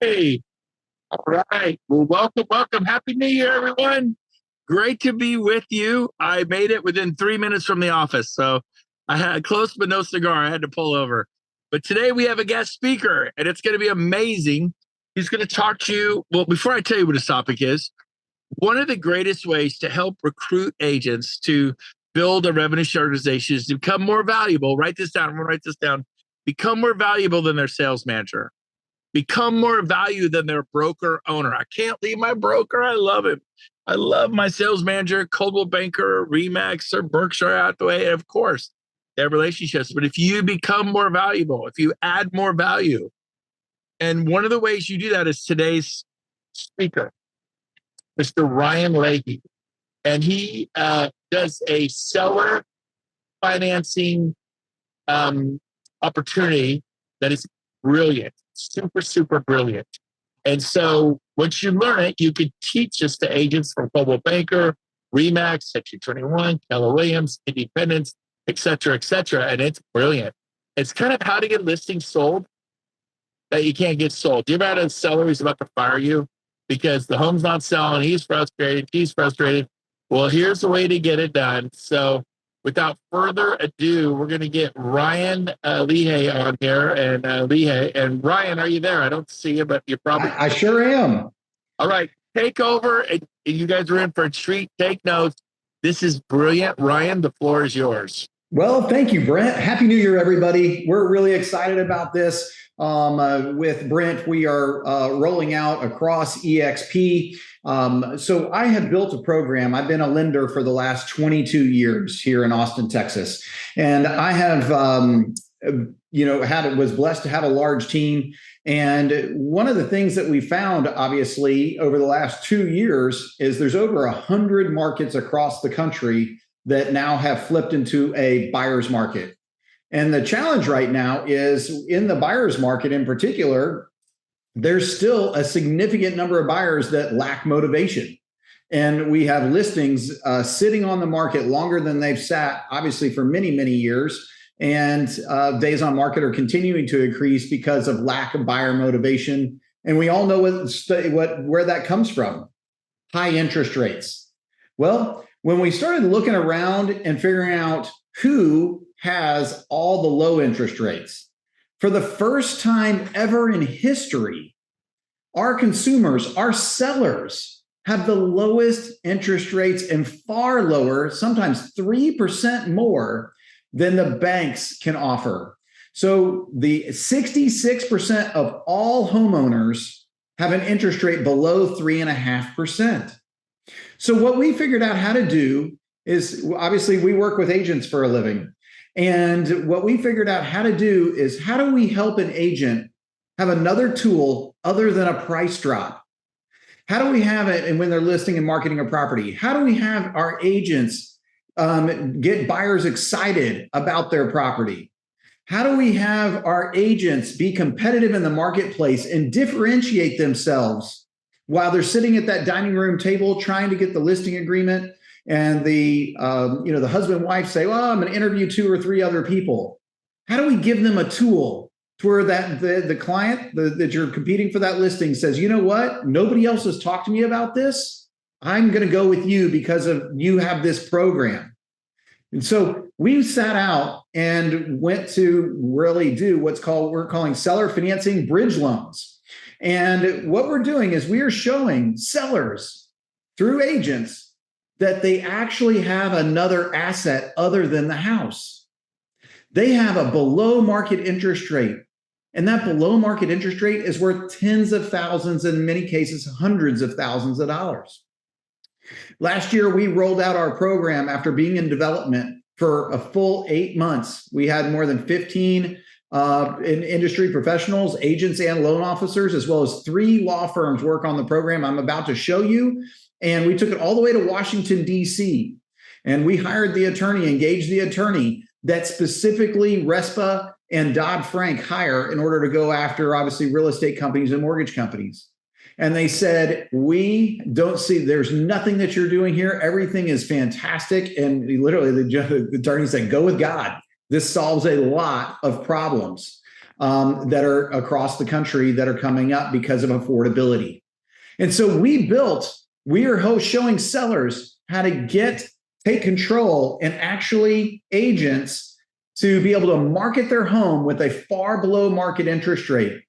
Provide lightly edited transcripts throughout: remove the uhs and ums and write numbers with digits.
Hey, all right. Well, welcome, welcome. Happy New Year, everyone. Great to be with you. I made it within 3 minutes from the office. So I had close but no cigar. I had to pull over. But today we have a guest speaker, and it's going to be amazing. He's going to talk to you. Well, before I tell you what his topic is, one of the greatest ways to help recruit agents to build a revenue share organization is to become more valuable. Write this down. I'm going to write this down. Become more valuable than their sales manager. Become more value than their broker owner. I can't leave my broker. I love him. I love my sales manager, Coldwell Banker, Remax, or Berkshire Hathaway. And of course, they have relationships. But if you become more valuable, if you add more value, and one of the ways you do that is today's speaker, Mr. Ryan Leahy. And he does a seller financing opportunity that is brilliant, super brilliant. And so once you learn it, you could teach this to agents from Coldwell Banker, Remax, Section 21, Keller Williams, Independence, et cetera, et cetera. And it's brilliant. It's kind of how to get listings sold that you can't get sold. Do you ever had a seller who's about to fire you because the home's not selling? He's frustrated. He's frustrated. Well, here's the way to get it done. So without further ado, we're going to get Ryan Leahy on here. And Leahy, and Ryan, are you there? I don't see you, but you're probably. I sure am. All right, take over. And you guys are in for a treat. Take notes. This is brilliant. Ryan, the floor is yours. Well, thank you, Brent. Happy New Year, everybody. We're really excited about this. With Brent, we are rolling out across EXP. So I have built a program. I've been a lender for the last 22 years here in Austin, Texas. And I have, was blessed to have a large team. And one of the things that we found, obviously, over the last 2 years is there's over 100 markets across the country that now have flipped into a buyer's market. And the challenge right now is in the buyer's market in particular, there's still a significant number of buyers that lack motivation. And we have listings sitting on the market longer than they've sat, obviously, for many years. And days on market are continuing to increase because of lack of buyer motivation. And we all know where that comes from: high interest rates. Well, when we started looking around and figuring out who has all the low interest rates, for the first time ever in history, our consumers, our sellers, have the lowest interest rates and far lower, sometimes 3% more than the banks can offer. So the 66% of all homeowners have an interest rate below 3.5%. So what we figured out how to do is, obviously, we work with agents for a living. And what we figured out how to do is, how do we help an agent have another tool other than a price drop? How do we have it, and when they're listing and marketing a property, how do we have our agents get buyers excited about their property? How do we have our agents be competitive in the marketplace and differentiate themselves while they're sitting at that dining room table trying to get the listing agreement? And the husband and wife say, well, I'm going to interview 2 or 3 other people. How do we give them a tool to where the client that you're competing for that listing says, you know what, nobody else has talked to me about this. I'm going to go with you because of you have this program. And so we sat out and went to really do we're calling seller financing bridge loans. And what we're doing is we are showing sellers through agents that they actually have another asset other than the house. They have a below market interest rate. And that below market interest rate is worth tens of thousands, in many cases, hundreds of thousands of dollars. Last year, we rolled out our program after being in development for a full 8 months. We had more than 15 industry professionals, agents, and loan officers, as well as 3 law firms work on the program I'm about to show you. And we took it all the way to Washington, D.C. And we hired the attorney, engaged the attorney that specifically RESPA and Dodd-Frank hire in order to go after, obviously, real estate companies and mortgage companies. And they said, we don't see, there's nothing that you're doing here. Everything is fantastic. And literally the attorney said, go with God. This solves a lot of problems. that are across the country that are coming up because of affordability. And so we are showing sellers how to take control and actually agents to be able to market their home with a far below market interest rate.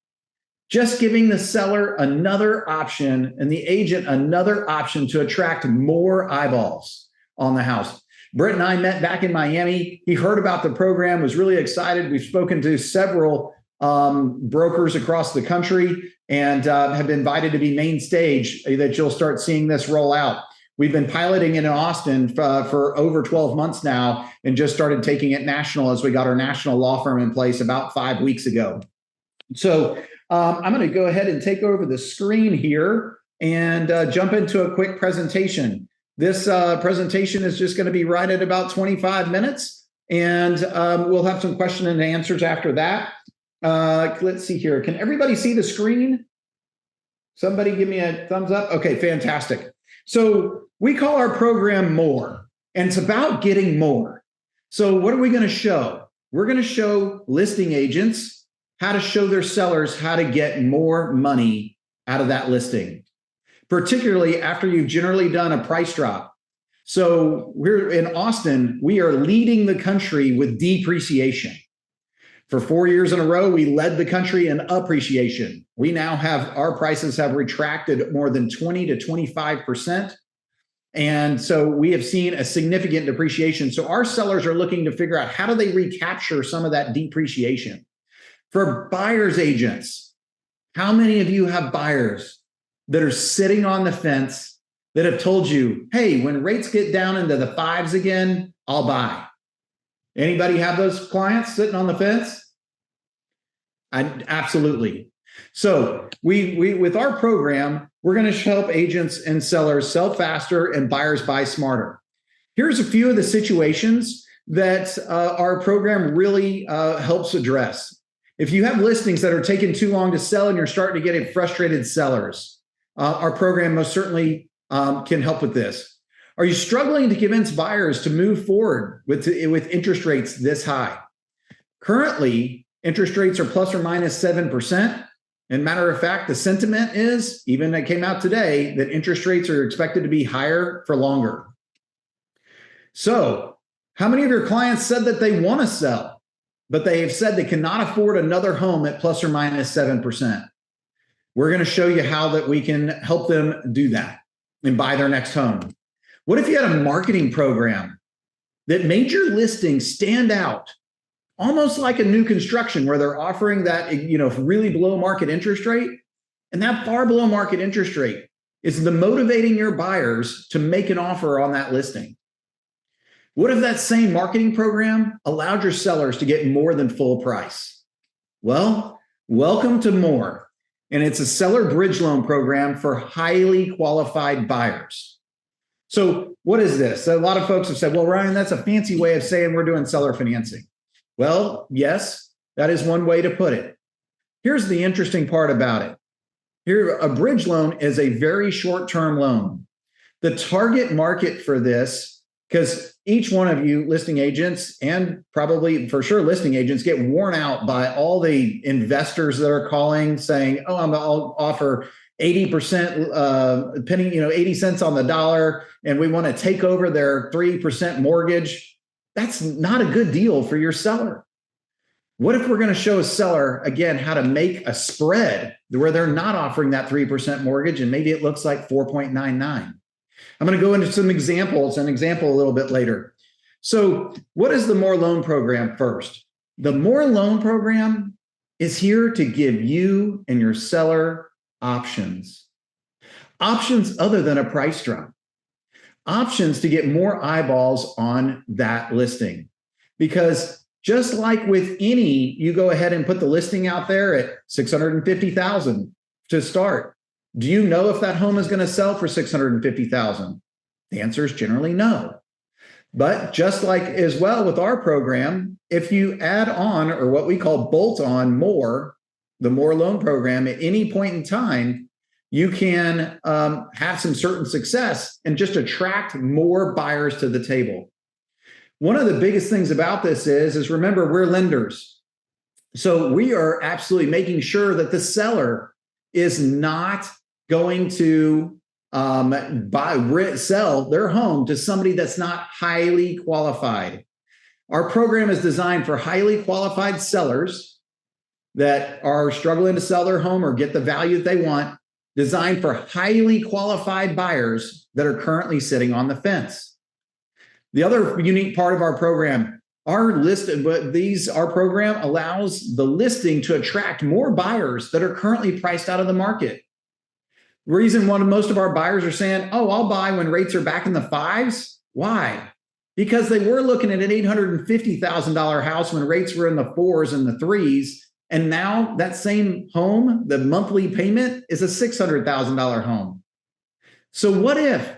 Just giving the seller another option and the agent another option to attract more eyeballs on the house. Brent and I met back in Miami. He heard about the program, was really excited. We've spoken to several brokers across the country and have been invited to be main stage that you'll start seeing this roll out. We've been piloting it in Austin for over 12 months now and just started taking it national as we got our national law firm in place about 5 weeks ago. So I'm going to go ahead and take over the screen here and jump into a quick presentation. This presentation is just going to be right at about 25 minutes, and we'll have some question and answers after that. Let's see here. Can everybody see the screen? Somebody give me a thumbs up. Okay, fantastic. So we call our program More, and it's about getting more. So what are we going to show? We're going to show listing agents how to show their sellers how to get more money out of that listing, particularly after you've generally done a price drop. So we're in Austin, we are leading the country with depreciation. For 4 years in a row, we led the country in appreciation. We now our prices have retracted more than 20 to 25%. And so we have seen a significant depreciation. So our sellers are looking to figure out how do they recapture some of that depreciation. For buyer's agents, how many of you have buyers that are sitting on the fence that have told you, hey, when rates get down into the fives again, I'll buy? Anybody have those clients sitting on the fence? Absolutely. So we with our program, we're going to help agents and sellers sell faster and buyers buy smarter. Here's a few of the situations that our program really helps address. If you have listings that are taking too long to sell and you're starting to get frustrated sellers, our program most certainly can help with this. Are you struggling to convince buyers to move forward with interest rates this high? Currently, interest rates are plus or minus 7%. And matter of fact, the sentiment is, even that came out today, that interest rates are expected to be higher for longer. So how many of your clients said that they want to sell, but they have said they cannot afford another home at plus or minus 7%? We're going to show you how that we can help them do that and buy their next home. What if you had a marketing program that made your listing stand out, almost like a new construction where they're offering that, really below market interest rate? And that far below market interest rate is the motivating your buyers to make an offer on that listing. What if that same marketing program allowed your sellers to get more than full price? Well, welcome to More. And it's a seller bridge loan program for highly qualified buyers. So what is this? A lot of folks have said, well, Ryan, that's a fancy way of saying we're doing seller financing. Well, yes, that is one way to put it. Here's the interesting part about it. Here, a bridge loan is a very short-term loan. The target market for this, because each one of you listing agents and probably for sure listing agents get worn out by all the investors that are calling saying, oh, I'll offer 80%, penny, 80 cents on the dollar, and we want to take over their 3% mortgage. That's not a good deal for your seller. What if we're going to show a seller, again, how to make a spread where they're not offering that 3% mortgage and maybe it looks like 4.99? I'm going to go into some examples, an example a little bit later. So what is the More Loan Program first? The More Loan Program is here to give you and your seller options. Options other than a price drop. Options to get more eyeballs on that listing. Because just like with any, you go ahead and put the listing out there at $650,000 to start. Do you know if that home is going to sell for $650,000? The answer is generally no. But just like as well with our program, if you add on, or what we call bolt on More, the More Loan Program, at any point in time, you can have some certain success and just attract more buyers to the table. One of the biggest things about this is remember, we're lenders. So we are absolutely making sure that the seller is not going to sell their home to somebody that's not highly qualified. Our program is designed for highly qualified sellers that are struggling to sell their home or get the value that they want, designed for highly qualified buyers that are currently sitting on the fence. The other unique part of our program, our program allows the listing to attract more buyers that are currently priced out of the market. The reason most of our buyers are saying, oh, I'll buy when rates are back in the fives. Why? Because they were looking at an $850,000 house when rates were in the fours and the threes. And now that same home, the monthly payment is a $600,000 home. So what if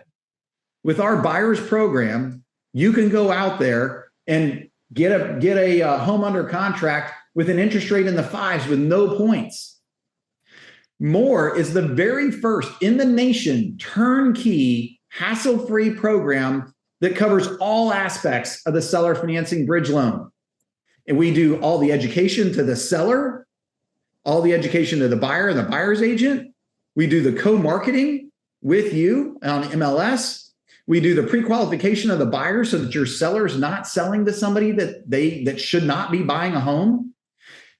with our buyers program, you can go out there and get a home under contract with an interest rate in the fives with no points? More is the very first in the nation turnkey, hassle-free program that covers all aspects of the seller financing bridge loan. And we do all the education to the seller, all the education to the buyer and the buyer's agent. We do the co-marketing with you on MLS. We do the pre-qualification of the buyer so that your seller is not selling to somebody that should not be buying a home.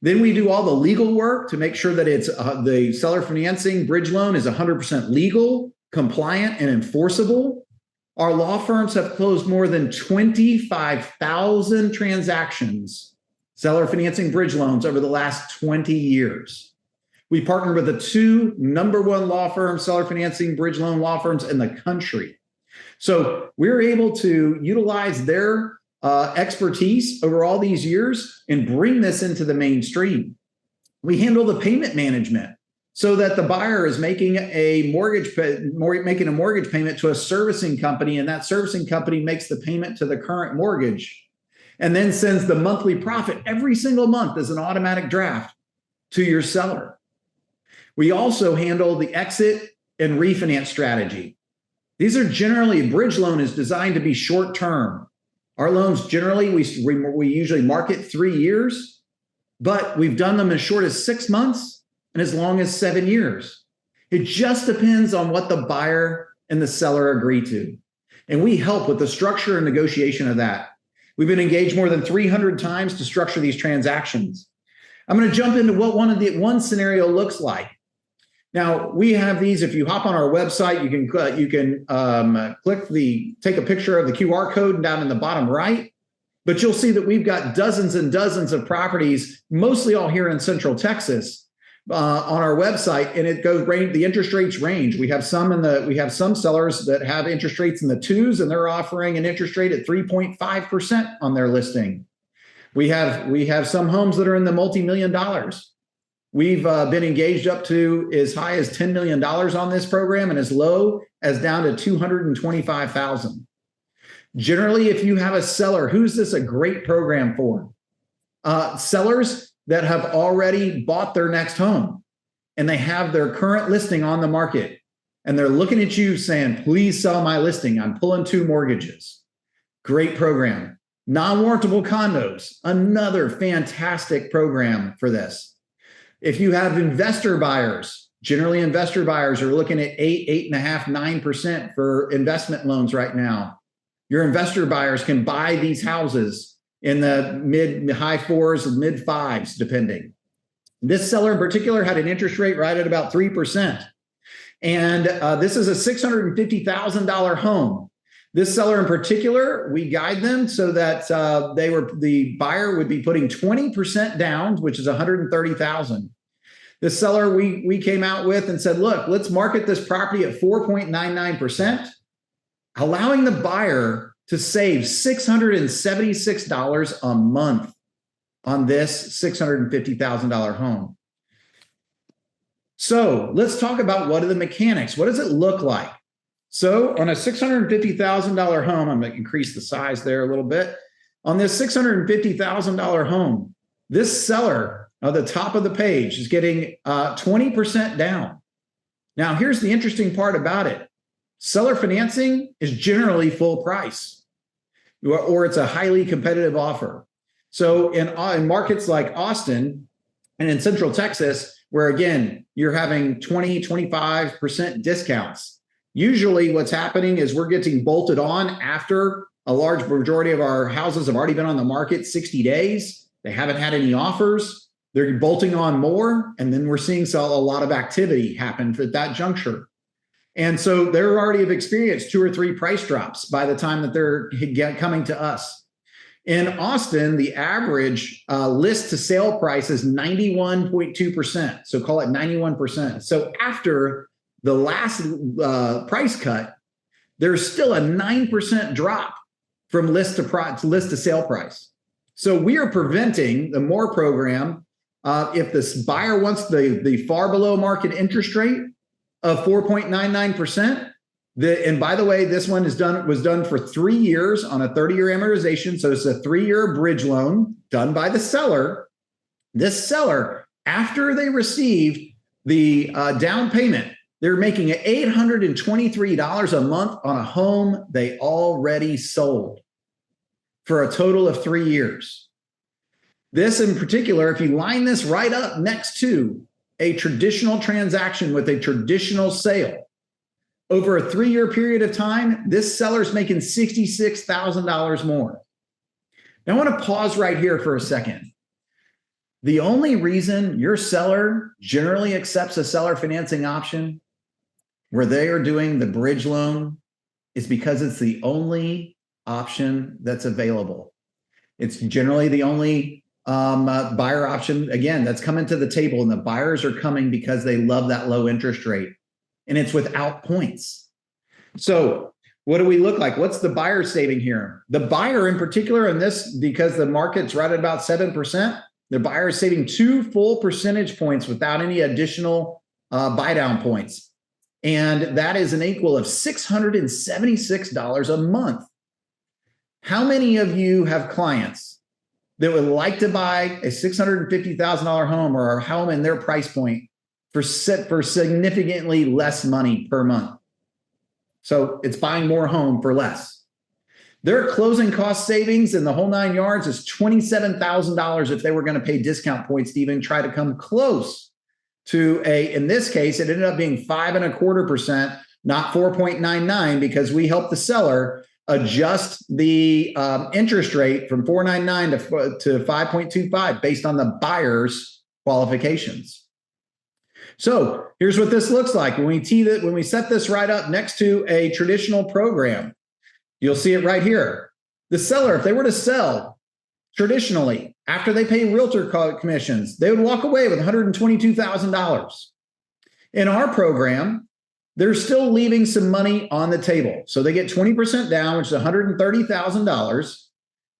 Then we do all the legal work to make sure that it's the seller financing bridge loan is 100% legal, compliant, and enforceable. Our law firms have closed more than 25,000 transactions, seller financing bridge loans, over the last 20 years. We partnered with the 2 #1 law firms, seller financing bridge loan law firms in the country. So we're able to utilize their expertise over all these years and bring this into the mainstream. We handle the payment management so that the buyer is making a mortgage payment to a servicing company, and that servicing company makes the payment to the current mortgage and then sends the monthly profit every single month as an automatic draft to your seller. We also handle the exit and refinance strategy. These are generally, a bridge loan is designed to be short term. Our loans generally, we usually market 3 years, but we've done them as short as 6 months and as long as 7 years. It just depends on what the buyer and the seller agree to. And we help with the structure and negotiation of that. We've been engaged more than 300 times to structure these transactions. I'm going to jump into what one scenario looks like. Now, we have these. If you hop on our website, you can take a picture of the QR code down in the bottom right. But you'll see that we've got dozens and dozens of properties, mostly all here in Central Texas, on our website, and the interest rates range. We have some sellers that have interest rates in the 2s, and they're offering an interest rate at 3.5% on their listing. We have some homes that are in the multi-million dollars. We've been engaged up to as high as $10 million on this program, and as low as down to $225,000. Generally, if you have a seller, who's this a great program for? Sellers that have already bought their next home and they have their current listing on the market, and they're looking at you saying, please sell my listing. I'm pulling 2 mortgages. Great program. Non-warrantable condos, another fantastic program for this. If you have investor buyers, generally investor buyers are looking at 8.5%, 9% for investment loans right now. Your investor buyers can buy these houses in the high 4s and mid 5s, depending. This seller in particular had an interest rate right at about 3%. And this is a $650,000 home. This seller in particular, we guide them so that the buyer would be putting 20% down, which is $130,000. The seller we came out with and said, look, let's market this property at 4.99%, allowing the buyer to save $676 a month on this $650,000 home. So let's talk about what are the mechanics. What does it look like? So on a $650,000 home, I'm going to increase the size there a little bit. On this $650,000 home, this seller at the top of the page is getting 20% down. Now, here's the interesting part about it. Seller financing is generally full price, or it's a highly competitive offer. So in markets like Austin and in Central Texas, where again, you're having 20, 25% discounts, usually what's happening is we're getting bolted on after a large majority of our houses have already been on the market 60 days. They haven't had any offers. They're bolting on more. And then we're seeing a lot of activity happen at that juncture. And so they're already have experienced 2 or 3 price drops by the time that they're coming to us. In Austin, the average list to sale price is 91.2%. So call it 91%. So after the last price cut, there's still a 9% drop from list to sale price. So we are preventing the MORE program. If this buyer wants the far below market interest rate of 4.99%, and by the way, this one was done for 3 years on a 30-year amortization. So it's a 3-year bridge loan done by the seller. This seller, after they received the down payment, they're making $823 a month on a home they already sold for a total of 3 years. This in particular, if you line this right up next to a traditional transaction with a traditional sale, over a 3-year period of time, this seller's making $66,000 more. Now, I want to pause right here for a second. The only reason your seller generally accepts a seller financing option where they are doing the bridge loan is because it's the only option that's available. It's generally the only buyer option, again, that's coming to the table, and the buyers are coming because they love that low interest rate. And it's without points. So what do we look like? What's the buyer saving here? The buyer in particular in this, because the market's right at about 7%, the buyer is saving 2 full percentage points without any additional buy down points. And that is an equal of $676 a month. How many of you have clients that would like to buy a $650,000 home or a home in their price point for significantly less money per month? So it's buying more home for less. Their closing cost savings in the whole 9 yards is $27,000 if they were going to pay discount points to even try to come close to in this case, it ended up being 5.25%, not 4.99, because we helped the seller adjust the interest rate from 4.99 to 5.25 based on the buyer's qualifications. So here's what this looks like when we set this right up next to a traditional program. You'll see it right here. The seller, if they were to sell traditionally, after they pay realtor commissions, they would walk away with $122,000. In our program, they're still leaving some money on the table. So they get 20% down, which is $130,000,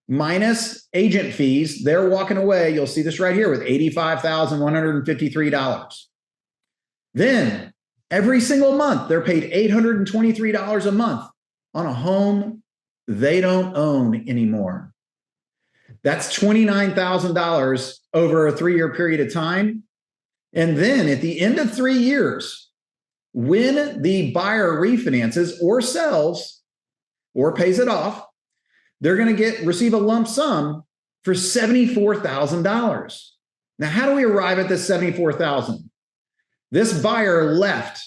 minus agent fees. They're walking away, you'll see this right here, with $85,153. Then every single month, they're paid $823 a month on a home they don't own anymore. That's $29,000 over a 3-year period of time. And then at the end of 3 years, when the buyer refinances or sells or pays it off, they're going to receive a lump sum for $74,000. Now, how do we arrive at this $74,000? This buyer left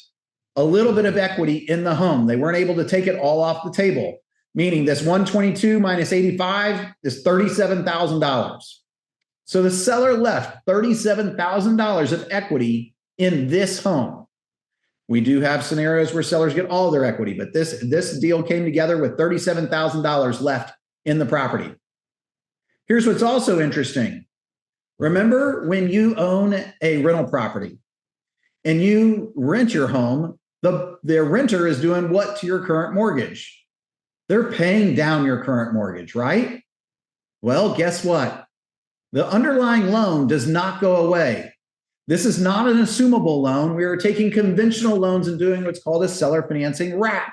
a little bit of equity in the home. They weren't able to take it all off the table, meaning this 122 minus 85 is $37,000. So the seller left $37,000 of equity in this home. We do have scenarios where sellers get all their equity, but this deal came together with $37,000 left in the property. Here's what's also interesting. Remember when you own a rental property and you rent your home, the renter is doing what to your current mortgage? They're paying down your current mortgage, right? Well, guess what? The underlying loan does not go away. This is not an assumable loan. We are taking conventional loans and doing what's called a seller financing wrap.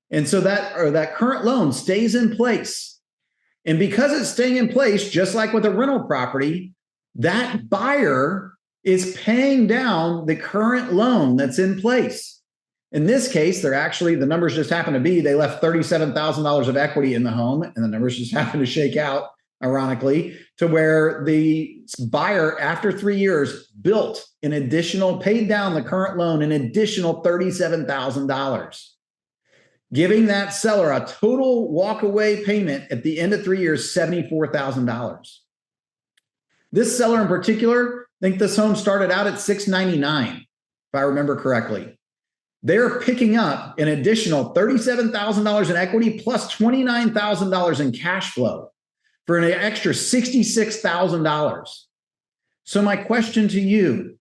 And so that current loan stays in place. And because it's staying in place, just like with a rental property, that buyer is paying down the current loan that's in place. In this case, the numbers just happen to be, they left $37,000 of equity in the home, and the numbers just happen to shake out ironically, to where the buyer, after 3 years, paid down the current loan an additional $37,000, giving that seller a total walkaway payment at the end of 3 years, $74,000. This seller in particular, I think this home started out at $699, if I remember correctly. They're picking up an additional $37,000 in equity plus $29,000 in cash flow for an extra $66,000. So my question to you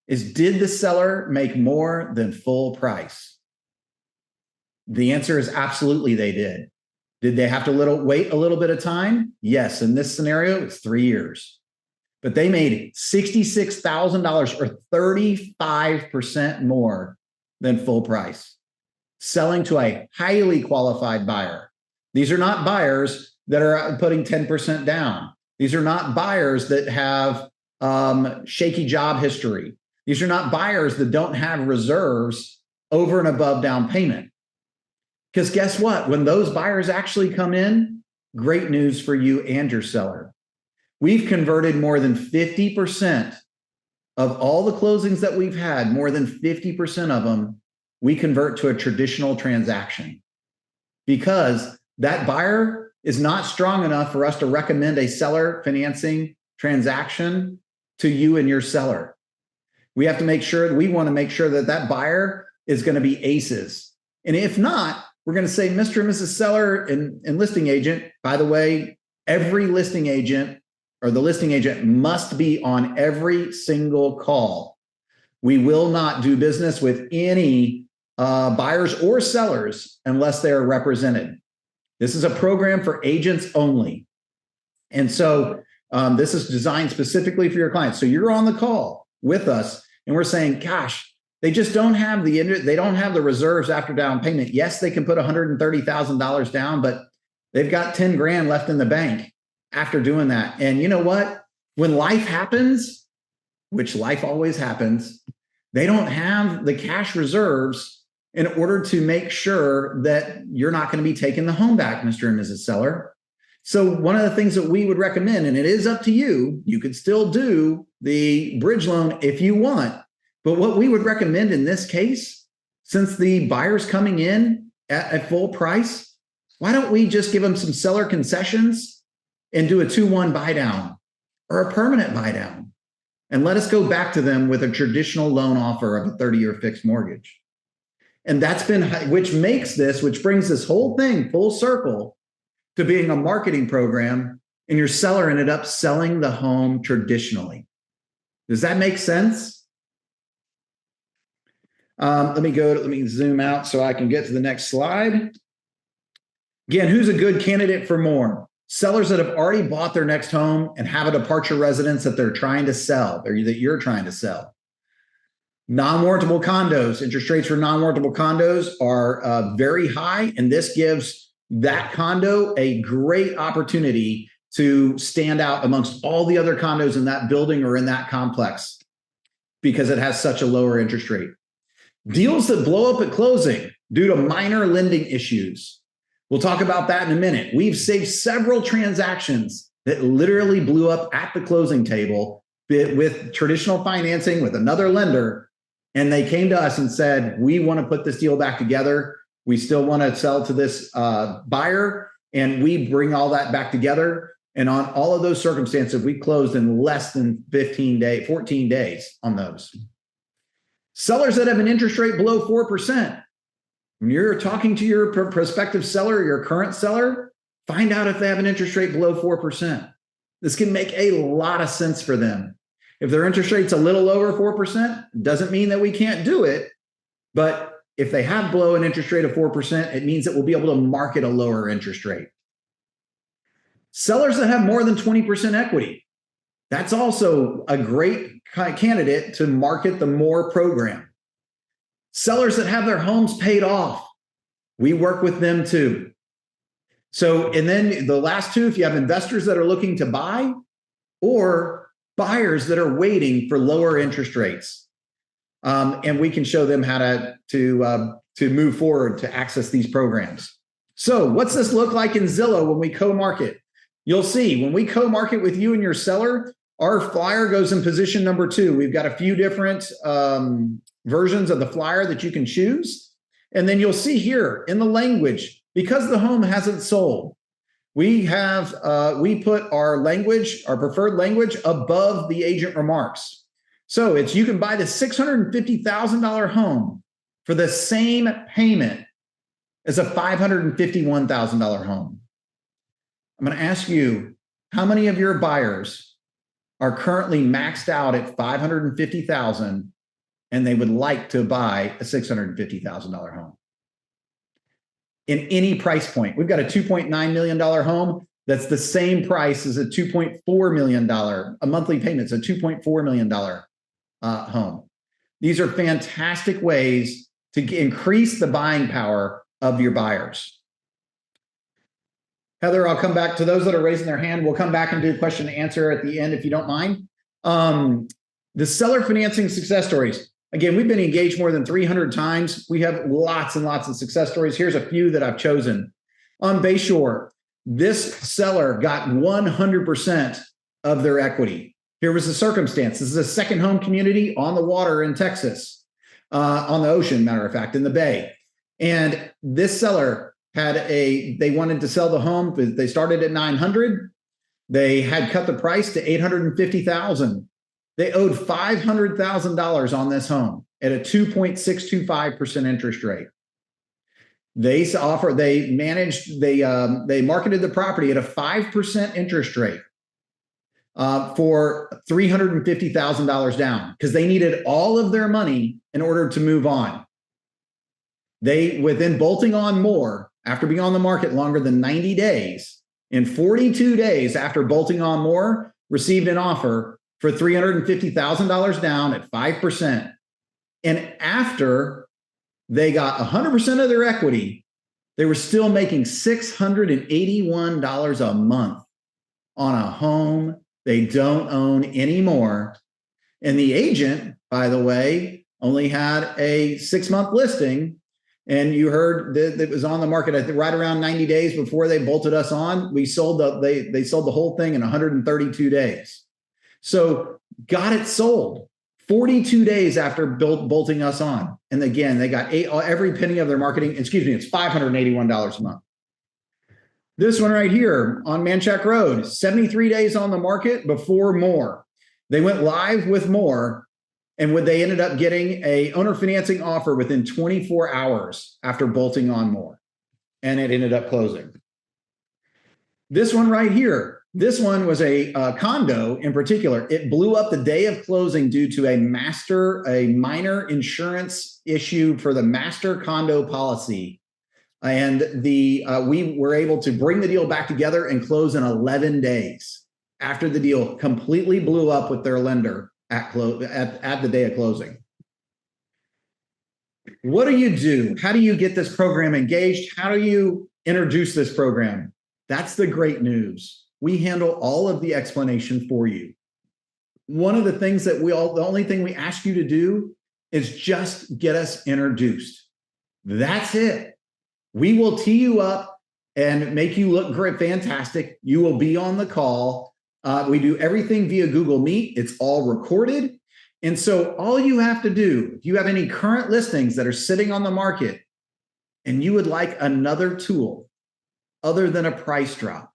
is, did the seller make more than full price? The answer is absolutely they did. Did they have to wait a little bit of time? Yes, in this scenario, it's 3 years. But they made $66,000 or 35% more than full price, selling to a highly qualified buyer. These are not buyers that are putting 10% down. These are not buyers that have shaky job history. These are not buyers that don't have reserves over and above down payment. Because guess what? When those buyers actually come in, great news for you and your seller. We've converted more than 50% of all the closings that we've had, more than 50% of them, we convert to a traditional transaction because that buyer is not strong enough for us to recommend a seller financing transaction to you and your seller. We want to make sure that that buyer is going to be aces. And if not, we're going to say, Mr. and Mrs. Seller and listing agent, by the way, every listing agent or the listing agent must be on every single call. We will not do business with any buyers or sellers unless they are represented. This is a program for agents only. And so this is designed specifically for your clients. So you're on the call with us and we're saying, gosh, they just don't have the reserves after down payment. Yes, they can put $130,000 down, but they've got 10 grand left in the bank after doing that. And you know what? When life happens, which life always happens, they don't have the cash reserves in order to make sure that you're not going to be taking the home back, Mr. and Mrs. Seller. So one of the things that we would recommend, and it is up to you, you could still do the bridge loan if you want. But what we would recommend in this case, since the buyer's coming in at a full price, why don't we just give them some seller concessions and do a 2-1 buy down or a permanent buy down and let us go back to them with a traditional loan offer of a 30-year fixed mortgage. And that's been, which brings this whole thing full circle to being a marketing program, and your seller ended up selling the home traditionally. Does that make sense? Let me zoom out so I can get to the next slide. Again, who's a good candidate for more? Sellers that have already bought their next home and have a departure residence that they're trying to sell, or that you're trying to sell. Non-warrantable condos, interest rates for non-warrantable condos are very high, and this gives that condo a great opportunity to stand out amongst all the other condos in that building or in that complex because it has such a lower interest rate. Deals that blow up at closing due to minor lending issues. We'll talk about that in a minute. We've saved several transactions that literally blew up at the closing table with traditional financing with another lender. And they came to us and said, we want to put this deal back together. We still want to sell to this buyer. And we bring all that back together. And on all of those circumstances, we closed in less than 14 days on those. Sellers that have an interest rate below 4%. When you're talking to your prospective seller, your current seller, find out if they have an interest rate below 4%. This can make a lot of sense for them. If their interest rate's a little over 4%, doesn't mean that we can't do it. But if they have below an interest rate of 4%, it means that we'll be able to market a lower interest rate. Sellers that have more than 20% equity. That's also a great candidate to market the MORE program. Sellers that have their homes paid off, we work with them too. So, and then the last two, if you have investors that are looking to buy or buyers that are waiting for lower interest rates, and we can show them how to move forward to access these programs. So what's this look like in Zillow when we co-market? you'll see when we co-market with you and your seller, our flyer goes in position number 2. We've got a few different versions of the flyer that you can choose. And then you'll see here in the language, because the home hasn't sold, we put our language, our preferred language, above the agent remarks. So it's, you can buy the $650,000 home for the same payment as a $551,000 home. I'm going to ask you, how many of your buyers are currently maxed out at $550,000 and they would like to buy a $650,000 home? In any price point. We've got a $2.9 million home that's the same price as a $2.4 million, a monthly payment. It's a $2.4 million home. These are fantastic ways to increase the buying power of your buyers. Heather, I'll come back to those that are raising their hand. We'll come back and do question and answer at the end if you don't mind. The seller financing success stories. Again, we've been engaged more than 300 times. We have lots and lots of success stories. Here's a few that I've chosen. On Bayshore, this seller got 100% of their equity. Here was the circumstance. This is a second home community on the water in Texas, on the ocean, matter of fact, in the bay. And this seller they wanted to sell the home. They started at 900. They had cut the price to 850,000. They owed $500,000 on this home at a 2.625% interest rate. They marketed the property at a 5% interest rate for $350,000 down because they needed all of their money in order to move on. They, within bolting on more, after being on the market longer than 90 days, in 42 days after bolting on more, received an offer for $350,000 down at 5%. And after they got 100% of their equity, they were still making $681 a month on a home they don't own anymore. And the agent, by the way, only had a 6-month listing. And you heard that it was on the market, I think, right around 90 days before they bolted us on. They sold the whole thing in 132 days. So got it sold 42 days after bolting us on. And again, they got every penny of their marketing. Excuse me, it's $581 a month. This one right here on Manchac Road, 73 days on the market before more. They went live with more, and they ended up getting a owner financing offer within 24 hours after bolting on more. And it ended up closing. This one right here, this one was a condo in particular. It blew up the day of closing due to a minor insurance issue for the master condo policy. And we were able to bring the deal back together and close in 11 days after the deal completely blew up with their lender at the day of closing. What do you do? How do you get this program engaged? How do you introduce this program? That's the great news. We handle all of the explanation for you. One of the things that the only thing we ask you to do is just get us introduced. That's it. We will tee you up and make you look great, fantastic. You will be on the call. We do everything via Google Meet. It's all recorded. And so all you have to do, if you have any current listings that are sitting on the market and you would like another tool other than a price drop,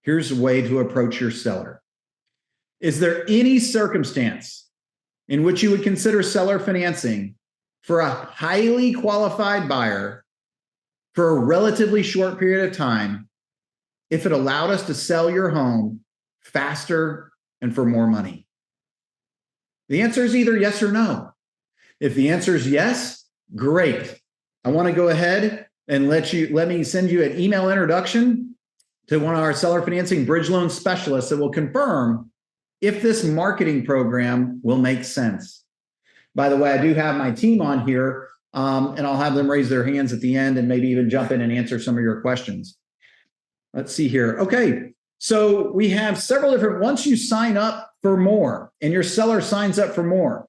here's a way to approach your seller. Is there any circumstance in which you would consider seller financing for a highly qualified buyer for a relatively short period of time if it allowed us to sell your home faster and for more money? The answer is either yes or no. If the answer is yes, great. I want to go ahead and let me send you an email introduction to one of our seller financing bridge loan specialists that will confirm if this marketing program will make sense. By the way, I do have my team on here, and I'll have them raise their hands at the end and maybe even jump in and answer some of your questions. Let's see here. Okay, so we have several different, once you sign up for more and your seller signs up for more,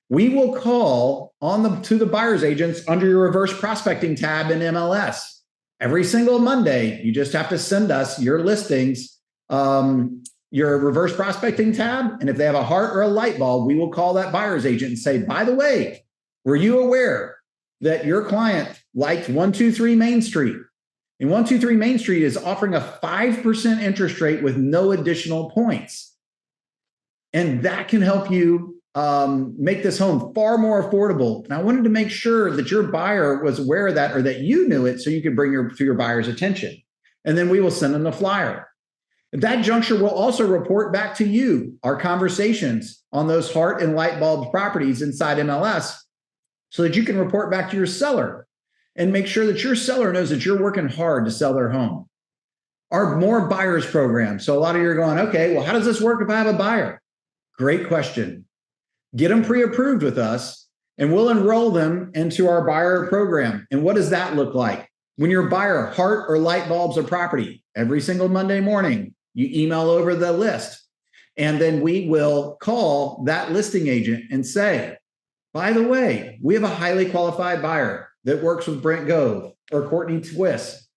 we will call to the buyer's agents under your reverse prospecting tab in MLS. Every single Monday, you just have to send us your listings your reverse prospecting tab. And if they have a heart or a light bulb, we will call that buyer's agent and say, by the way, were you aware that your client liked 123 Main Street? And 123 Main Street is offering a 5% interest rate with no additional points. And that can help you make this home far more affordable. And I wanted to make sure that your buyer was aware of that, or that you knew it, so you could bring to your buyer's attention. And then we will send them the flyer. At that juncture, we'll also report back to you our conversations on those heart and light bulb properties inside MLS, so that you can report back to your seller and make sure that your seller knows that you're working hard to sell their home. Our More Buyers program. So a lot of you are going, okay, well, how does this work if I have a buyer? Great question. Get them pre-approved with us, and we'll enroll them into our buyer program. And what does that look like? When your buyer heart or light bulbs a property, every single Monday morning, you email over the list. And then we will call that listing agent and say, by the way, we have a highly qualified buyer that works with Brent Gove or Courtney Twist,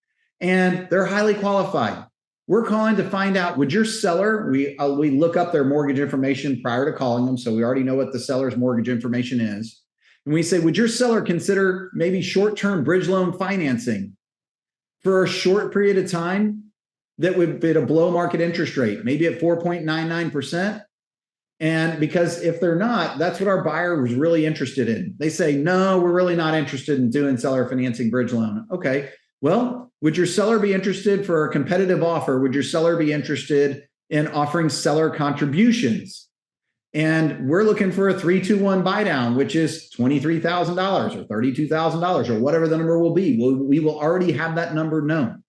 and they're highly qualified. We're calling to find out, would your seller, we look up their mortgage information prior to calling them, so we already know what the seller's mortgage information is. And we say, would your seller consider maybe short-term bridge loan financing for a short period of time that would be at a below market interest rate, maybe at 4.99%? And because if they're not, that's what our buyer was really interested in. They say, no, we're really not interested in doing seller financing bridge loan. Okay, well, would your seller be interested for a competitive offer? Would your seller be interested in offering seller contributions? And we're looking for a 3-2-1 buy down, which is $23,000 or $32,000 or whatever the number will be. We will already have that number known.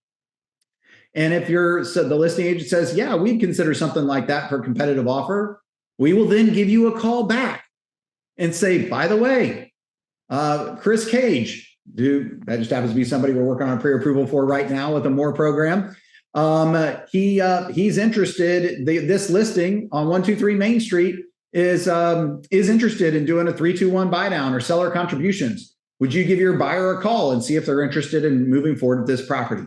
And if the listing agent says, yeah, we'd consider something like that for a competitive offer, we will then give you a call back and say, by the way, Chris Cage, that just happens to be somebody we're working on pre-approval for right now with a More program. He's interested. This listing on 123 Main Street is interested in doing a 3-2-1 buy down or seller contributions. Would you give your buyer a call and see if they're interested in moving forward with this property?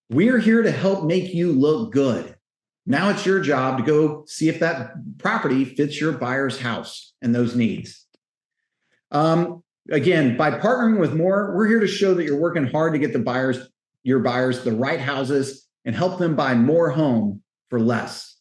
We're here to help make you look good. Now it's your job to go see if that property fits your buyer's house and those needs. Again, by partnering with More, we're here to show that you're working hard to get your buyers the right houses and help them buy more home for less.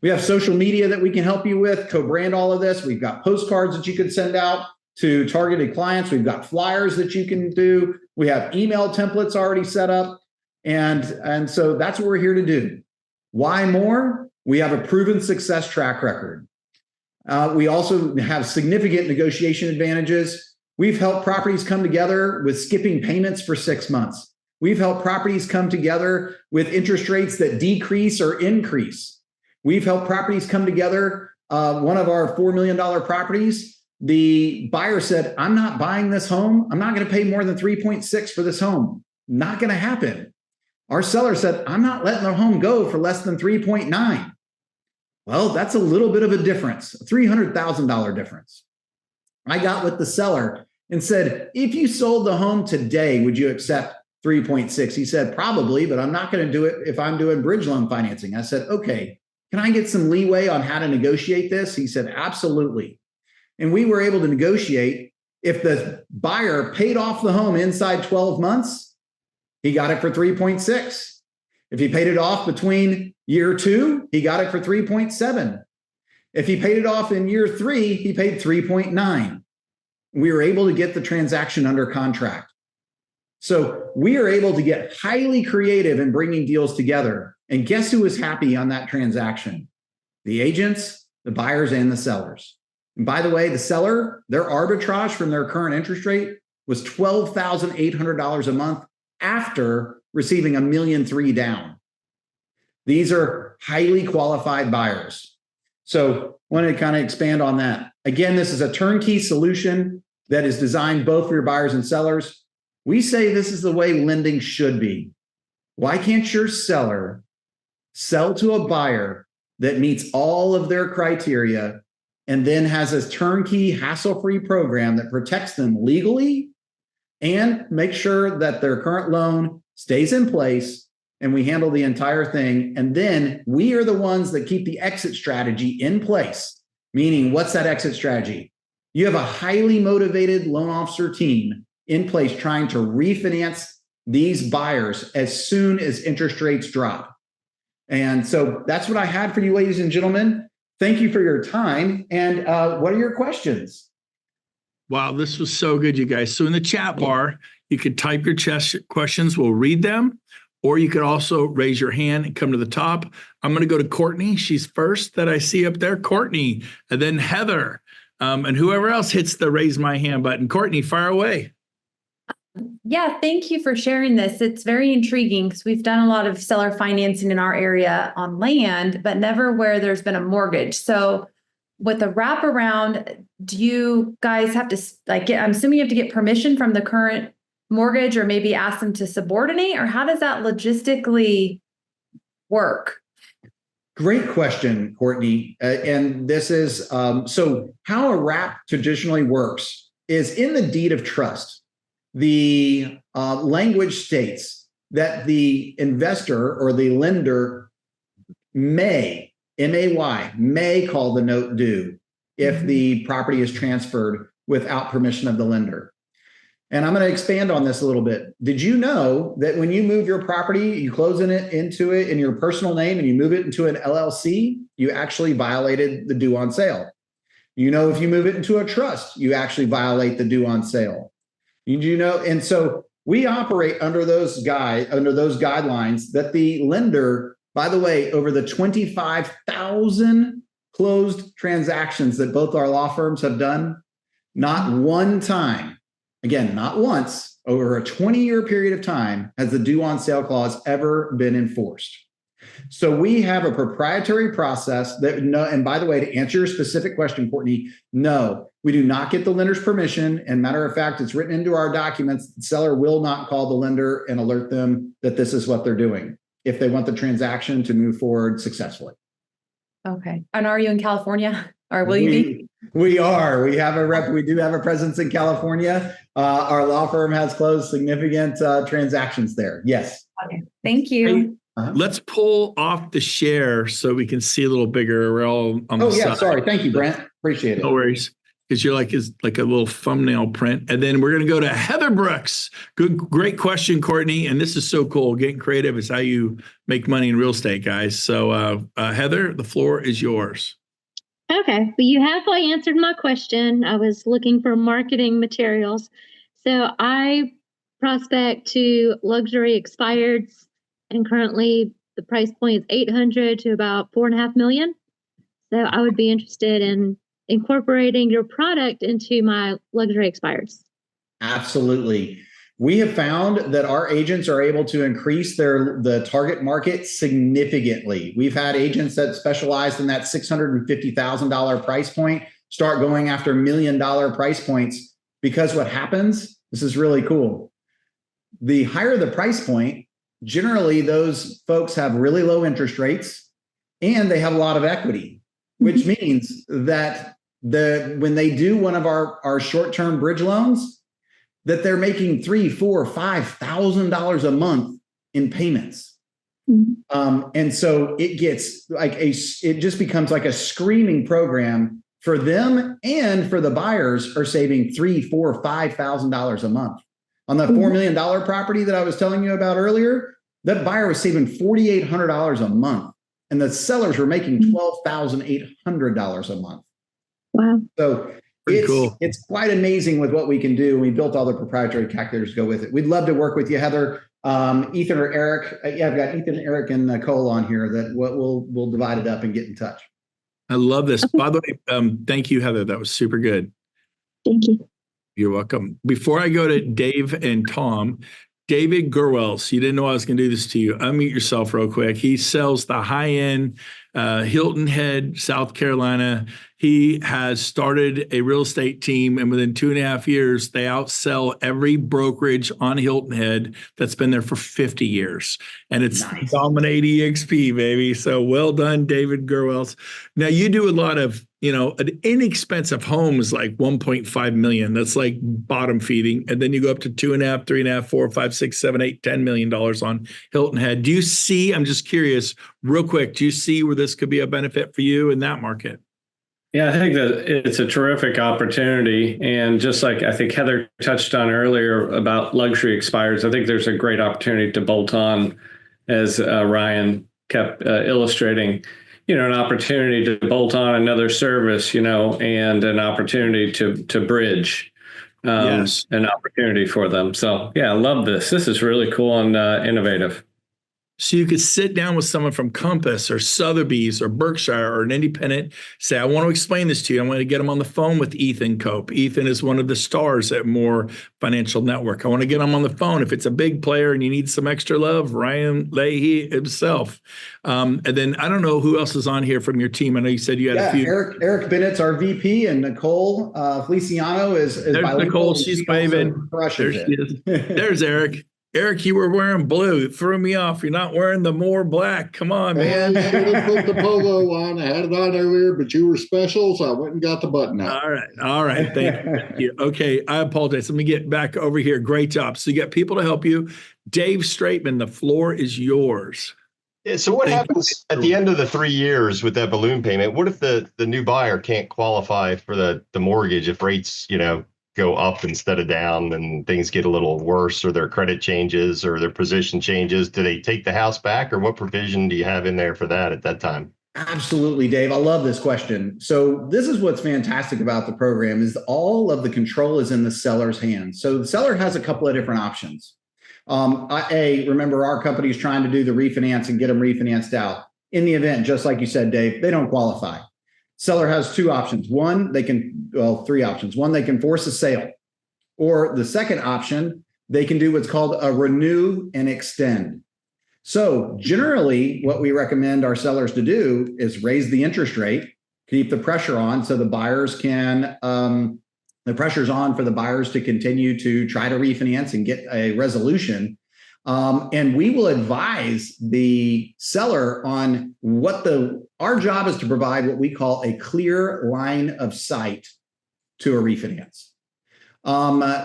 We have social media that we can help you with, co-brand all of this. We've got postcards that you can send out to targeted clients. We've got flyers that you can do. We have email templates already set up. And so that's what we're here to do. Why More? We have a proven success track record. We also have significant negotiation advantages. We've helped properties come together with skipping payments for 6 months. We've helped properties come together with interest rates that decrease or increase. We've helped properties come together. One of our $4 million properties, the buyer said, I'm not buying this home. I'm not going to pay more than 3.6 for this home. Not going to happen. Our seller said, I'm not letting the home go for less than 3.9. Well, that's a little bit of a difference, a $300,000 difference. I got with the seller and said, if you sold the home today, would you accept 3.6? He said, probably, but I'm not going to do it if I'm doing bridge loan financing. I said, okay, can I get some leeway on how to negotiate this? He said, absolutely. And we were able to negotiate. If the buyer paid off the home inside 12 months, he got it for 3.6. If he paid it off between year 2, he got it for 3.7. If he paid it off in year 3, he paid 3.9. We were able to get the transaction under contract. So we are able to get highly creative in bringing deals together. And guess who was happy on that transaction? The agents, the buyers, and the sellers. And by the way, the seller, their arbitrage from their current interest rate was $12,800 a month after receiving $1.3 million down. These are highly qualified buyers. So I want to kind of expand on that. Again, this is a turnkey solution that is designed both for your buyers and sellers. We say this is the way lending should be. Why can't your seller sell to a buyer that meets all of their criteria and then has a turnkey, hassle-free program that protects them legally and make sure that their current loan stays in place and we handle the entire thing. And then we are the ones that keep the exit strategy in place. Meaning, what's that exit strategy? You have a highly motivated loan officer team in place trying to refinance these buyers as soon as interest rates drop. And so that's what I had for you, ladies and gentlemen. Thank you for your time. And what are your questions? Wow, this was so good, you guys. So in the chat bar, you could type your questions. We'll read them. Or you could also raise your hand and come to the top. I'm going to go to Courtney. She's first that I see up there. Courtney, and then Heather, and whoever else hits the raise my hand button. Courtney, fire away. Yeah, thank you for sharing this. It's very intriguing because we've done a lot of seller financing in our area on land, but never where there's been a mortgage. So with the wraparound, do you guys have to, I'm assuming you have to get permission from the current mortgage or maybe ask them to subordinate, or how does that logistically work? Great question, Courtney. And this is, so how a wrap traditionally works is in the deed of trust. The language states that the investor or the lender may, M-A-Y, may call the note due if the property is transferred without permission of the lender. And I'm going to expand on this a little bit. Did you know that when you move your property, you close into it in your personal name and you move it into an LLC, you actually violated the due on sale? You know, if you move it into a trust, you actually violate the due on sale. You know, and so we operate under those guidelines that the lender, by the way, over the 25,000 closed transactions that both our law firms have done, not one time, again, not once, over a 20-year period of time has the due on sale clause ever been enforced. So we have a proprietary process that, and by the way, to answer your specific question, Courtney, no, we do not get the lender's permission. And matter of fact, it's written into our documents. The seller will not call the lender and alert them that this is what they're doing if they want the transaction to move forward successfully. Okay. And are you in California, or will you be? We are. We have a rep. We do have a presence in California. Our law firm has closed significant transactions there. Yes. Okay. Thank you. Let's pull off the share so we can see a little bigger. We're all on the side. Sorry. Thank you, Brent. Appreciate it. No worries. Because you're like a little thumbnail print. And then we're going to go to Heather Brooks. Great question, Courtney. And this is so cool. Getting creative is how you make money in real estate, guys. So Heather, the floor is yours. Okay. Well, you halfway answered my question. I was looking for marketing materials. So I prospect to luxury expireds, and currently the price point is 800 to about 4.5 million. So I would be interested in incorporating your product into my luxury expireds. Absolutely. We have found that our agents are able to increase the target market significantly. We've had agents that specialize in that $650,000 price point start going after $1 million price points, because what happens, this is really cool. The higher the price point, generally those folks have really low interest rates and they have a lot of equity, which means that when they do one of our short-term bridge loans, that they're making $3,000, $4,000, $5,000 a month in payments. And so it gets it just becomes like a screaming program for them, and for the buyers are saving $3,000, $4,000, $5,000 a month. On the $4 million property that I was telling you about earlier, that buyer was saving $4,800 a month, and the sellers were making $12,800 a month. Wow. So it's quite amazing with what we can do. We built all the proprietary calculators to go with it. We'd love to work with you, Heather. Ethan or Eric. Yeah, I've got Ethan, Eric, and Nicole on here that we'll divide it up and get in touch. I love this. By the way, thank you, Heather. That was super good. Thank you. You're welcome. Before I go to Dave and Tom, David Gurwells, you didn't know I was going to do this to you. Unmute yourself real quick. He sells the high-end Hilton Head, South Carolina. He has started a real estate team, and within 2.5 years, they outsell every brokerage on Hilton Head that's been there for 50 years. And it's Dominate EXP, baby. So well done, David Gurwells. Now, you do a lot of an inexpensive home is like 1.5 million. That's like bottom feeding. And then you go up to 2.5, 3.5, 4, 5, 6, 7, 8, $10 million on Hilton Head. Do you see, I'm just curious, real quick, do you see where this could be a benefit for you in that market? Yeah, I think that it's a terrific opportunity. And just like I think Heather touched on earlier about luxury expireds, I think there's a great opportunity to bolt on, as Ryan kept illustrating, an opportunity to bolt on another service, and an opportunity to bridge Yes. an opportunity for them. So, yeah, I love this. This is really cool and innovative. So you could sit down with someone from Compass or Sotheby's or Berkshire or an independent, say, I want to explain this to you. I want to get them on the phone with Ethan Cope. Ethan is one of the stars at More Financial Network. I want to get him on the phone. If it's a big player and you need some extra love, Ryan Leahy himself. And then I don't know who else is on here from your team. I know you said you had a few. Eric Bennett's our VP, and Nicole Feliciano is There's bilingual. Nicole. She's waving. There she is. There's Eric. Eric, you were wearing blue. It threw me off. You're not wearing the more black. Come on, man. I should have put the polo on. I had it on earlier, but you were special, so I went and got the button out. All right. Thank you. Okay, I apologize. Let me get back over here. Great job. So you got people to help you. Dave Straitman, the floor is yours. Yeah, so what happens at the end of the 3 years with that balloon payment? What if the new buyer can't qualify for the mortgage if rates, go up instead of down and things get a little worse, or their credit changes or their position changes? Do they take the house back, or what provision do you have in there for that at that time? Absolutely, Dave. I love this question. So this is what's fantastic about the program is all of the control is in the seller's hands. So the seller has a couple of different options. Remember our company is trying to do the refinance and get them refinanced out. In the event, just like you said, Dave, they don't qualify. Seller has two options. Three options. One, they can force a sale. Or the second option, they can do what's called a renew and extend. So generally, what we recommend our sellers to do is raise the interest rate, keep the pressure on so the buyers can, the pressure's on for the buyers to continue to try to refinance and get a resolution. And we will advise the seller on our job is to provide what we call a clear line of sight to a refinance.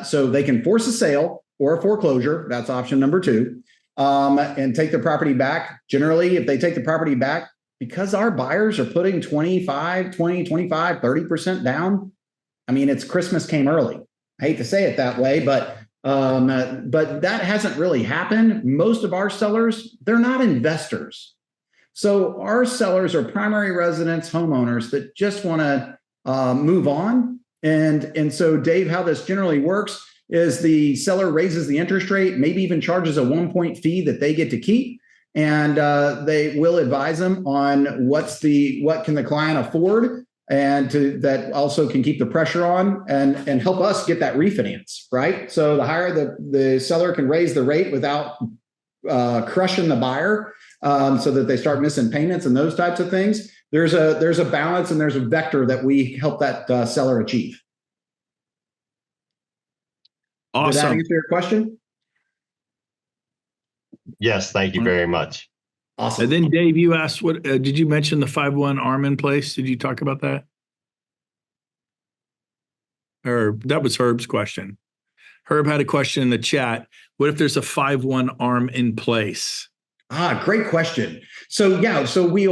So they can force a sale or a foreclosure. That's option number two. And take the property back. Generally, if they take the property back, because our buyers are putting 30% down. I mean, it's Christmas came early. I hate to say it that way, but that hasn't really happened. Most of our sellers, they're not investors. So our sellers are primary residents, homeowners that just want to move on. And so, Dave, how this generally works is the seller raises the interest rate, maybe even charges a 1-point fee that they get to keep. And they will advise them on what can the client afford, and that also can keep the pressure on and help us get that refinance, right? So the higher the seller can raise the rate without crushing the buyer, so that they start missing payments and those types of things. There's a balance and there's a vector that we help that seller achieve. Awesome. Did that answer your question? Yes, thank you very much. Awesome. And then, Dave, you asked, what did you mention the 5-1 ARM in place? Did you talk about that? Or that was Herb's question. Herb had a question in the chat. What if there's a 5-1 ARM in place? Great question. So we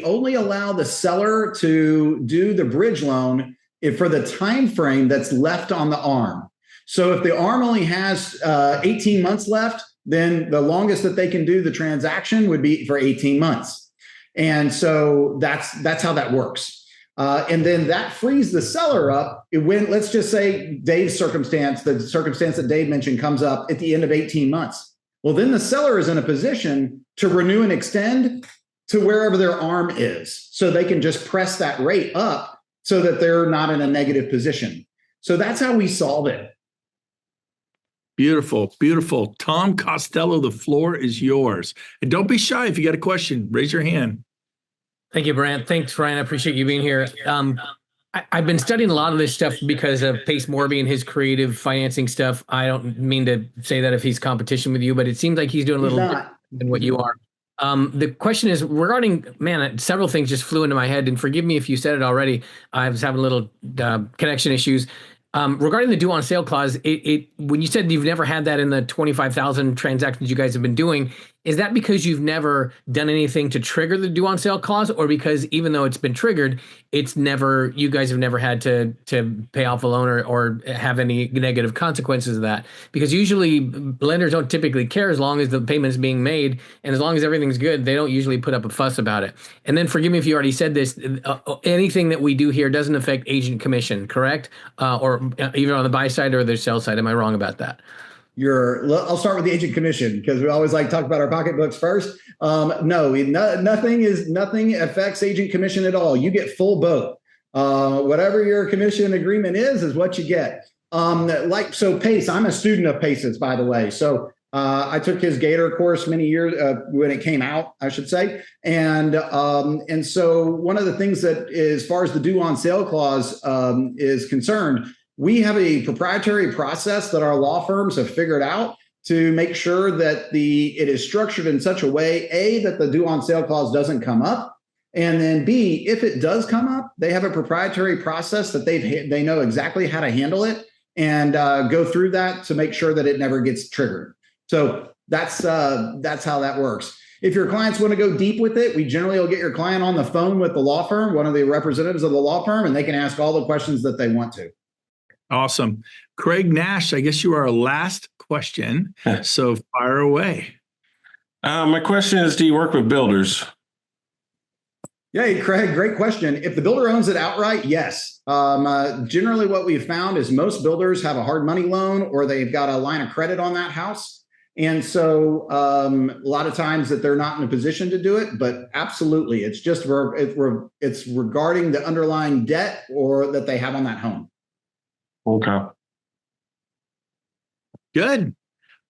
only allow the seller to do the bridge loan for the time frame that's left on the ARM. So if the ARM only has 18 months left, then the longest that they can do the transaction would be for 18 months. And so that's how that works. And then that frees the seller up when, let's just say Dave's circumstance, the circumstance that Dave mentioned comes up at the end of 18 months. Well, then the seller is in a position to renew and extend to wherever their ARM is. So they can just press that rate up so that they're not in a negative position. So that's how we solve it. Beautiful, beautiful. Tom Costello, the floor is yours. And don't be shy. If you got a question, raise your hand. Thank you, Brent. Thanks, Ryan. I appreciate you being here. I've been studying a lot of this stuff because of Pace Morby and his creative financing stuff. I don't mean to say that if he's competition with you, but it seems like he's doing a little different than what you are. The question is regarding, man, several things just flew into my head, and forgive me if you said it already. I was having a little connection issues. Regarding the due on sale clause, when you said you've never had that in the 25,000 transactions you guys have been doing, is that because you've never done anything to trigger the due on sale clause, or because even though it's been triggered, you guys have never had to pay off a loan or have any negative consequences of that? Because usually lenders don't typically care as long as the payment is being made, and as long as everything's good, they don't usually put up a fuss about it. And then forgive me if you already said this, anything that we do here doesn't affect agent commission, correct? Or either on the buy side or the sell side. Am I wrong about that? I'll start with the agent commission because we always like to talk about our pocketbooks first. Nothing affects agent commission at all. You get full boat. Whatever your commission agreement is what you get. So Pace, I'm a student of Pace's, by the way. So I took his Gator course many years when it came out, I should say. And so one of the things that, as far as the due on sale clause is concerned, we have a proprietary process that our law firms have figured out to make sure that it is structured in such a way, A, that the due on sale clause doesn't come up. And then B, if it does come up, they have a proprietary process that they know exactly how to handle it and go through that to make sure that it never gets triggered. So that's how that works. If your clients want to go deep with it, we generally will get your client on the phone with the law firm, one of the representatives of the law firm, and they can ask all the questions that they want to. Awesome. Craig Nash, I guess you are our last question. So fire away. My question is, do you work with builders? Yeah, Craig, great question. If the builder owns it outright, yes. Generally, what we've found is most builders have a hard money loan or they've got a line of credit on that house. And so a lot of times that they're not in a position to do it, but absolutely, it's just it's regarding the underlying debt or that they have on that home. Okay. Good.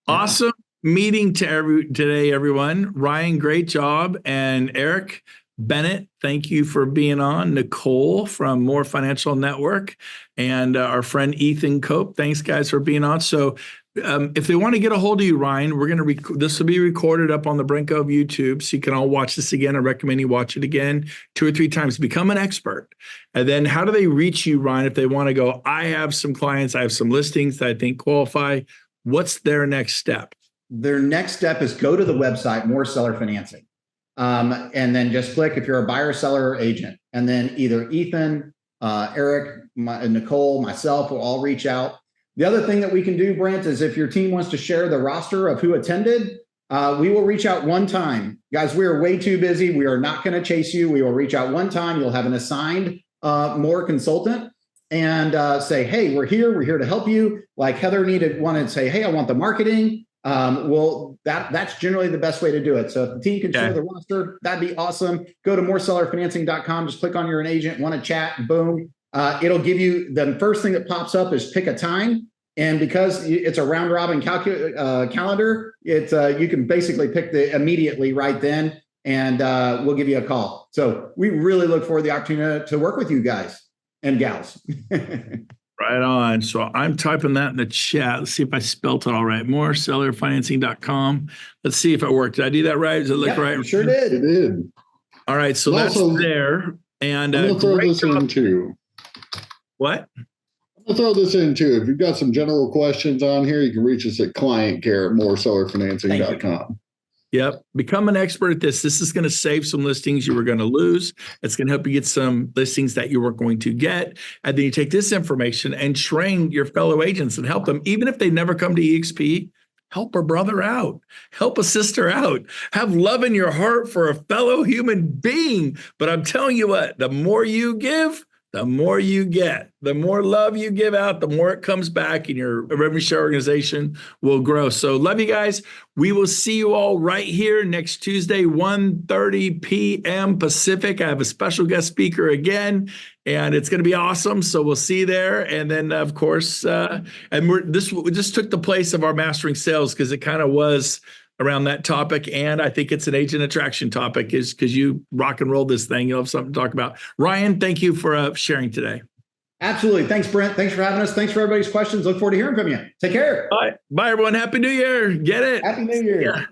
Awesome meeting today, everyone. Ryan, great job. And Eric Bennett, thank you for being on. Nicole from More Financial Network and our friend Ethan Cope. Thanks, guys, for being on. So if they want to get a hold of you, Ryan, we're going to this will be recorded up on the Brent Gove YouTube, so you can all watch this again. I recommend you watch it again 2 or 3 times. Become an expert. And then how do they reach you, Ryan, if they want to go, I have some clients, I have some listings that I think qualify. What's their next step? Their next step is go to the website, More Seller Financing. And then just click if you're a buyer, seller, or agent. And then either Ethan, Eric, Nicole, myself will all reach out. The other thing that we can do, Brent, is if your team wants to share the roster of who attended, we will reach out one time. Guys, we are way too busy. We are not going to chase you. We will reach out one time. You'll have an assigned More consultant and say, hey, we're here to help you. Like Heather wanted to say, hey, I want the marketing. Well, that's generally the best way to do it. So if the team can share the roster, that'd be awesome. Go to moresellerfinancing.com. Just click on you're an agent, want to chat, boom. It'll give you the first thing that pops up is pick a time. And because it's a round robin calendar, you can basically pick immediately right then, and we'll give you a call. So we really look forward to the opportunity to work with you guys and gals. Right on. So I'm typing that in the chat. Let's see if I spelled it all right. Moresellerfinancing.com. Let's see if it worked. Did I do that right? Does it look right? Sure did. It did. All right. So that's there. And I'm gonna throw this in too. What? I'll throw this in too. If you've got some general questions on here, you can reach us at clientcare@moresellerfinancing.com. Yep. Become an expert at this. This is going to save some listings you were going to lose. It's going to help you get some listings that you weren't going to get. And then you take this information and train your fellow agents and help them. Even if they never come to EXP, help a brother out. Help a sister out. Have love in your heart for a fellow human being. But I'm telling you what, the more you give, the more you get. The more love you give out, the more it comes back, and your revenue share organization will grow. So love you guys. We will see you all right here next Tuesday, 1:30 p.m. Pacific. I have a special guest speaker again, and it's going to be awesome. So we'll see you there. And then, of course, this just took the place of our Mastering Sales because it kind of was around that topic. And I think it's an agent attraction topic is because you rock and roll this thing. You'll have something to talk about. Ryan, thank you for sharing today. Absolutely. Thanks, Brent. Thanks for having us. Thanks for everybody's questions. Look forward to hearing from you. Take care. Bye, everyone. Happy New Year. Get it. Happy New Year. Yeah.